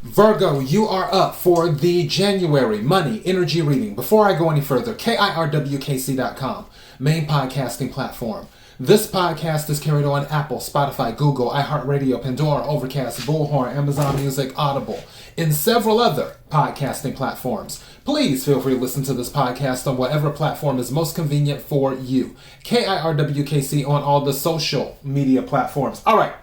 Virgo, you are up for the January money energy reading. Before I go any further, KIRWKC.com, main podcasting platform. This podcast is carried on Apple, Spotify, Google, iHeartRadio, Pandora, Overcast, Bullhorn, Amazon Music, Audible, and several other podcasting platforms. Please feel free to listen to this podcast on whatever platform is most convenient for you. KIRWKC on all the social media platforms. All right.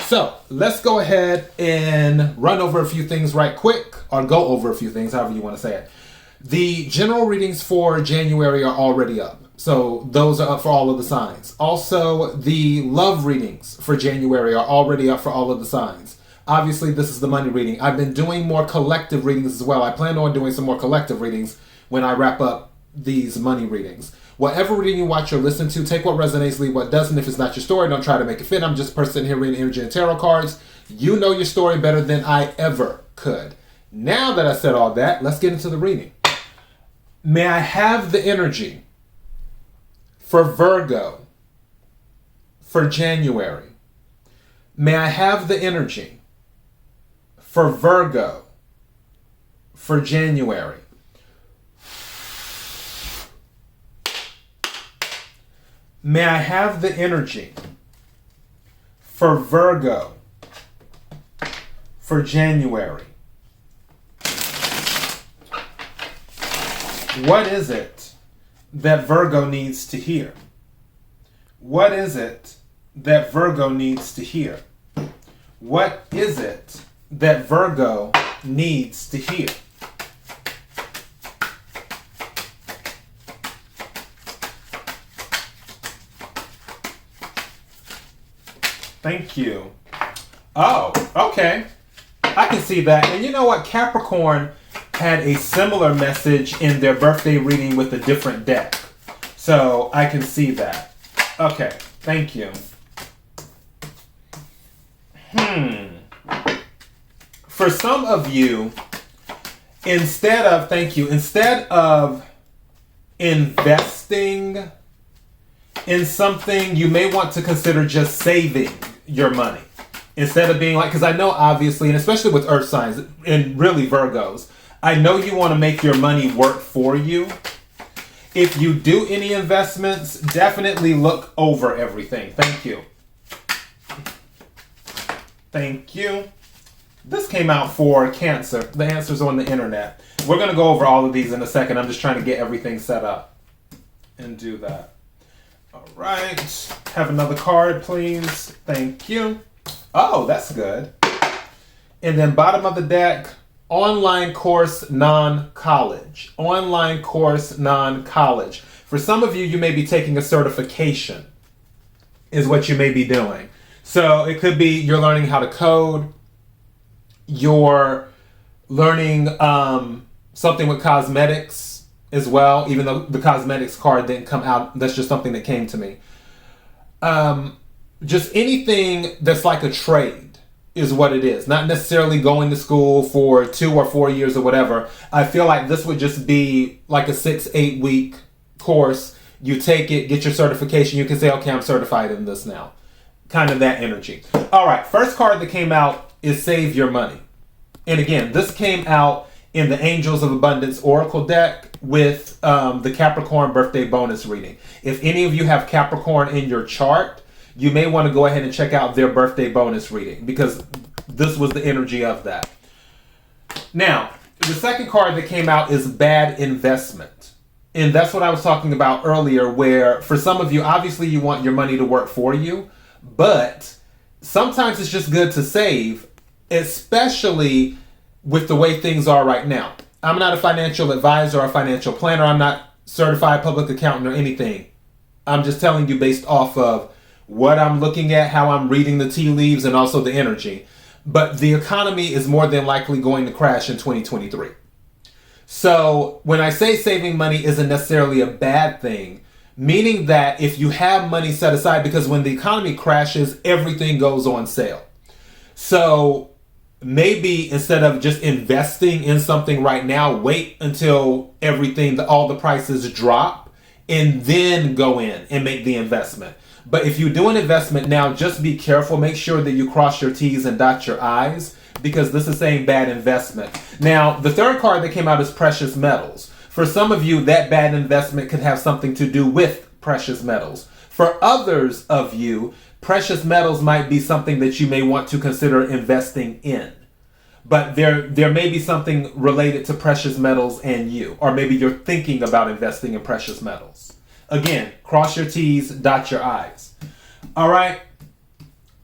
So let's go ahead and run over a few things right quick, or go over a few things, however you want to say it. The general readings for January are already up. So those are up for all of the signs. Also, the love readings for January are already up for all of the signs. Obviously, this is the money reading. I've been doing more collective readings as well. I plan on doing some more collective readings when I wrap up these money readings. Whatever reading you watch or listen to, take what resonates, leave what doesn't. If it's not your story, don't try to make it fit. I'm just a person here reading energy and tarot cards. You know your story better than I ever could. Now that I said all that, let's get into the reading. May I have the energy for Virgo for January? May I have the energy for Virgo for January? May I have the energy for Virgo for January? What is it that Virgo needs to hear? What is it that Virgo needs to hear? What is it that Virgo needs to hear? Thank you. Oh, okay. I can see that. And you know what? Capricorn had a similar message in their birthday reading with a different deck. So I can see that. Okay. Thank you. For some of you, instead of investing in something, you may want to consider just saving your money. Instead of being like, because I know obviously, and especially with earth signs and really Virgos, I know you want to make your money work for you. If you do any investments, definitely look over everything. Thank you. Thank you. This came out for Cancer. The answer's on the internet. We're going to go over all of these in a second. I'm just trying to get everything set up and do that. All right. Have another card, please. Thank you. Oh, that's good. And then bottom of the deck, online course, non-college. Online course, non-college. For some of you, you may be taking a certification, is what you may be doing. So it could be you're learning how to code. You're learning something with cosmetics as well, even though the cosmetics card didn't come out. That's just something that came to me. Just anything that's like a trade is what it is. Not necessarily going to school for 2 or 4 years or whatever. I feel like this would just be like a 6-8 week course. You take it, get your certification. You can say, okay, I'm certified in this now. Kind of that energy. All right. First card that came out is Save Your Money. And again, this came out in the Angels of Abundance Oracle deck with the Capricorn birthday bonus reading. If any of you have Capricorn in your chart, you may want to go ahead and check out their birthday bonus reading because this was the energy of that. Now, the second card that came out is Bad Investment. And that's what I was talking about earlier, where for some of you, obviously you want your money to work for you, but sometimes it's just good to save, especially with the way things are right now. I'm not a financial advisor or a financial planner. I'm not certified public accountant or anything. I'm just telling you based off of what I'm looking at, how I'm reading the tea leaves, and also the energy. But the economy is more than likely going to crash in 2023. So when I say saving money isn't necessarily a bad thing, meaning that if you have money set aside, because when the economy crashes, everything goes on sale. So maybe instead of just investing in something right now, wait until all the prices drop and then go in and make the investment. But if you do an investment now, just be careful. Make sure that you cross your T's and dot your I's, because this is saying bad investment. Now, the third card that came out is precious metals. For some of you, that bad investment could have something to do with precious metals. For others of you, precious metals might be something that you may want to consider investing in. But there may be something related to precious metals and you, or maybe you're thinking about investing in precious metals. Again, cross your T's, dot your I's. All right.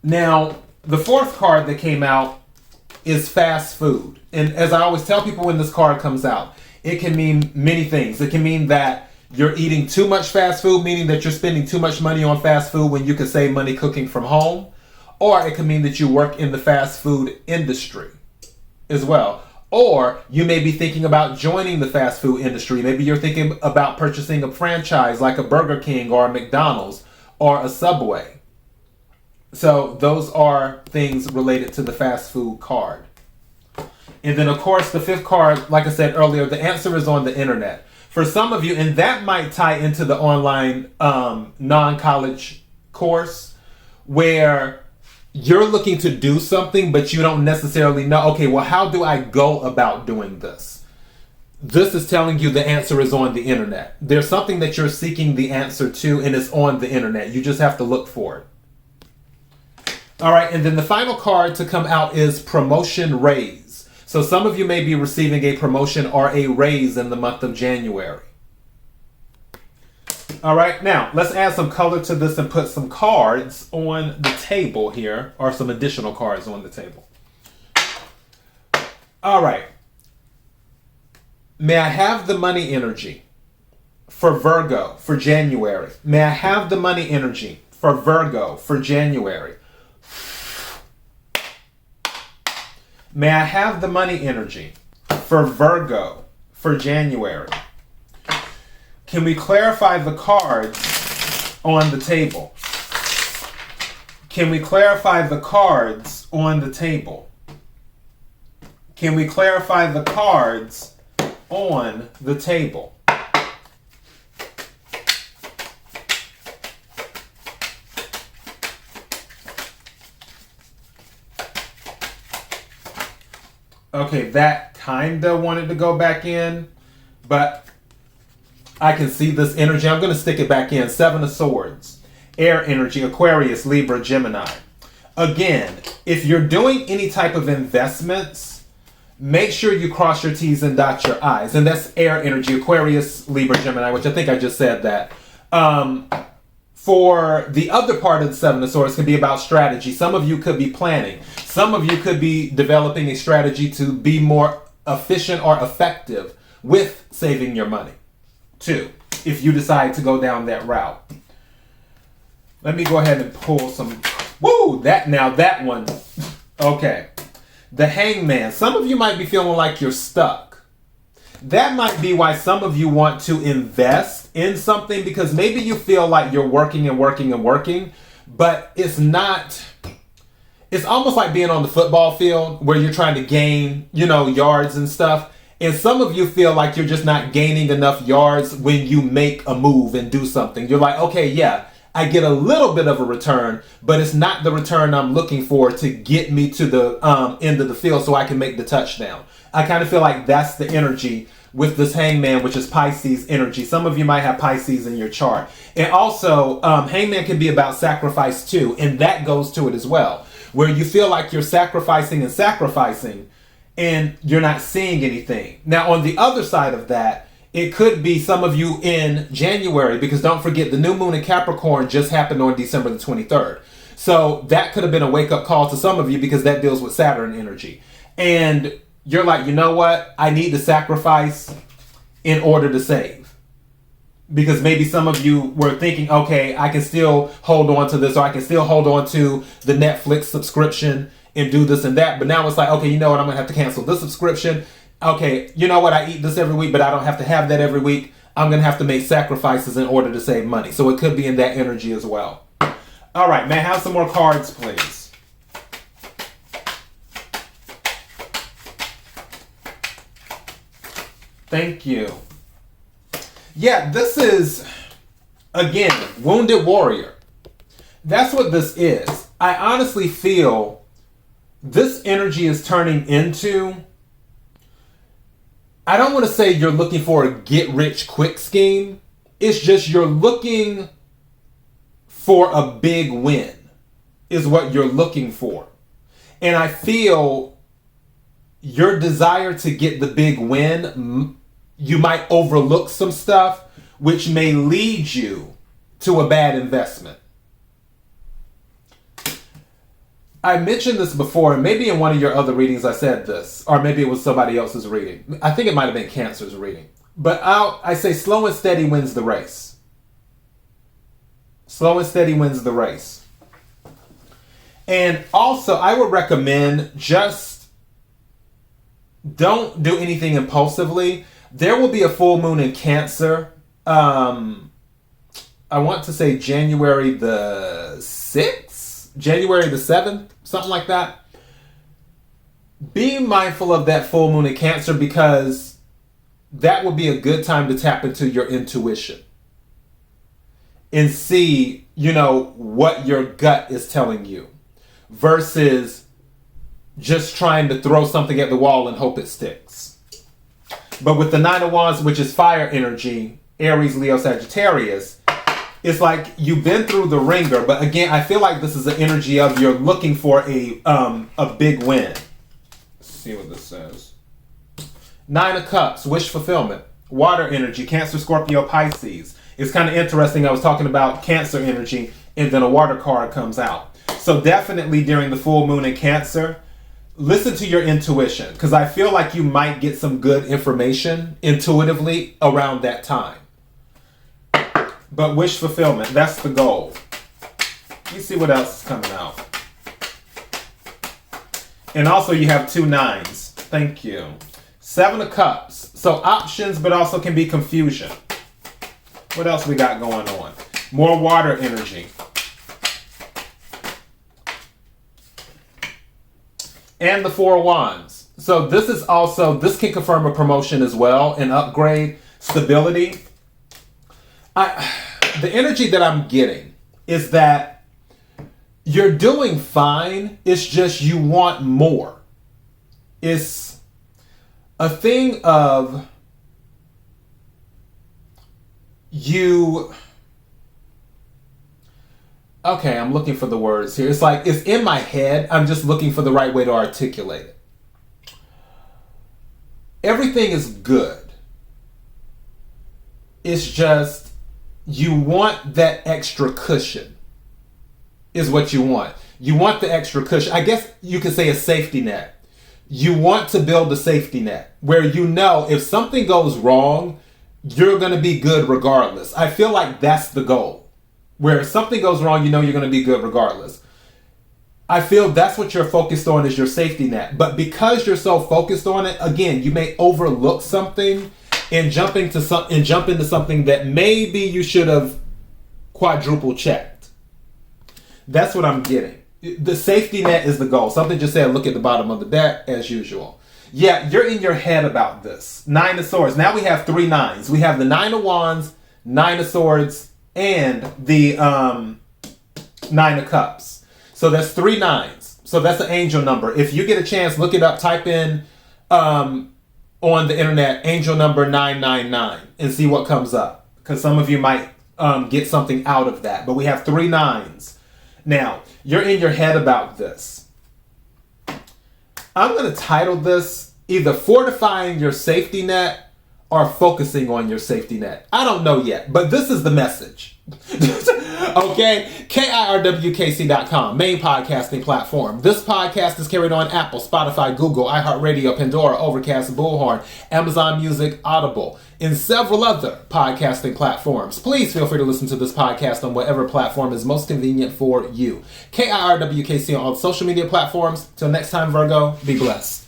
Now, the fourth card that came out is fast food. And as I always tell people when this card comes out, it can mean many things. It can mean that you're eating too much fast food, meaning that you're spending too much money on fast food when you could save money cooking from home. Or it could mean that you work in the fast food industry as well. Or you may be thinking about joining the fast food industry. Maybe you're thinking about purchasing a franchise like a Burger King or a McDonald's or a Subway. So those are things related to the fast food card. And then, of course, the fifth card, like I said earlier, the answer is on the internet. For some of you, and that might tie into the online non-college course where you're looking to do something, but you don't necessarily know, okay, well, how do I go about doing this? This is telling you the answer is on the internet. There's something that you're seeking the answer to, and it's on the internet. You just have to look for it. All right, and then the final card to come out is promotion raise. So some of you may be receiving a promotion or a raise in the month of January. All right, now let's add some color to this and put some cards on the table here, or some additional cards on the table. All right. May I have the money energy for Virgo for January? May I have the money energy for Virgo for January? May I have the money energy for Virgo for January? Can we clarify the cards on the table? Can we clarify the cards on the table? Can we clarify the cards on the table? Okay, that kinda wanted to go back in, but I can see this energy. I'm going to stick it back in. Seven of Swords, air energy, Aquarius, Libra, Gemini. Again, if you're doing any type of investments, make sure you cross your T's and dot your I's. And that's air energy, Aquarius, Libra, Gemini, which I think I just said that. For the other part of the Seven of Swords can be about strategy. Some of you could be planning. Some of you could be developing a strategy to be more efficient or effective with saving your money, too, if you decide to go down that route. Let me go ahead and pull some. Woo! That one. Okay. The Hangman. Some of you might be feeling like you're stuck. That might be why some of you want to invest in something, because maybe you feel like you're working and working and working, but it's not. It's almost like being on the football field where you're trying to gain, yards and stuff. And some of you feel like you're just not gaining enough yards when you make a move and do something. You're like, okay, yeah, I get a little bit of a return, but it's not the return I'm looking for to get me to the end of the field so I can make the touchdown. I kind of feel like that's the energy with this Hangman, which is Pisces energy. Some of you might have Pisces in your chart. And also, Hangman can be about sacrifice too, and that goes to it as well, where you feel like you're sacrificing and you're not seeing anything. Now, on the other side of that, it could be some of you in January, because don't forget, the new moon in Capricorn just happened on December the 23rd. So that could have been a wake-up call to some of you, because that deals with Saturn energy. And you're like, you know what? I need to sacrifice in order to save. Because maybe some of you were thinking, okay, I can still hold on to this, or I can still hold on to the Netflix subscription and do this and that. But now it's like, okay, you know what? I'm going to have to cancel this subscription. Okay, you know what? I eat this every week, but I don't have to have that every week. I'm going to have to make sacrifices in order to save money. So it could be in that energy as well. All right, may I have some more cards, please? Thank you. Yeah, this is, again, Wounded Warrior. That's what this is. I honestly feel this energy is turning into, I don't want to say you're looking for a get-rich-quick scheme. It's just you're looking for a big win is what you're looking for. And I feel your desire to get the big win, you might overlook some stuff, which may lead you to a bad investment. I mentioned this before, and maybe in one of your other readings I said this, or maybe it was somebody else's reading. I think it might have been Cancer's reading. But I say slow and steady wins the race. Slow and steady wins the race. And also, I would recommend just don't do anything impulsively. There will be a full moon in Cancer. I want to say January the 6th, January the 7th, something like that. Be mindful of that full moon in Cancer because that would be a good time to tap into your intuition and see, what your gut is telling you versus just trying to throw something at the wall and hope it sticks. But with the Nine of Wands, which is fire energy, Aries, Leo, Sagittarius, it's like you've been through the ringer, but again, I feel like this is the energy of you're looking for a big win. Let's see what this says. Nine of Cups, wish fulfillment. Water energy, Cancer, Scorpio, Pisces. It's kind of interesting. I was talking about Cancer energy, and then a water card comes out. So definitely during the full moon in Cancer, listen to your intuition, because I feel like you might get some good information intuitively around that time. But wish fulfillment, that's the goal. Let me see what else is coming out. And also you have 2 nines. Thank you. 7 of Cups. So options, but also can be confusion. What else we got going on? More water energy. And the 4 of Wands. So this can confirm a promotion as well, an upgrade, stability. The energy that I'm getting is that you're doing fine. It's just you want more. It's a thing of you. Okay, I'm looking for the words here. It's like it's in my head. I'm just looking for the right way to articulate it. Everything is good. It's just you want that extra cushion is what you want. You want the extra cushion. I guess you could say a safety net. You want to build a safety net where if something goes wrong, you're going to be good regardless. I feel like that's the goal. Where if something goes wrong, you're going to be good regardless. I feel that's what you're focused on is your safety net. But because you're so focused on it, again, you may overlook something and jump into something that maybe you should have quadruple checked. That's what I'm getting. The safety net is the goal. Something just said, look at the bottom of the deck as usual. Yeah, you're in your head about this. 9 of Swords. Now we have 3 nines. We have the 9 of Wands, 9 of Swords, and the 9 of Cups. So that's 3 nines. So that's an angel number. If you get a chance, look it up. Type in on the internet angel number 999 and see what comes up. Because some of you might get something out of that. But we have 3 nines. Now, you're in your head about this. I'm going to title this either Fortifying Your Safety Net or Focusing on Your Safety Net. I don't know yet, but this is the message. Okay? KIRWKC.com, main podcasting platform. This podcast is carried on Apple, Spotify, Google, iHeartRadio, Pandora, Overcast, Bullhorn, Amazon Music, Audible, and several other podcasting platforms. Please feel free to listen to this podcast on whatever platform is most convenient for you. KIRWKC on all social media platforms. Till next time, Virgo, be blessed.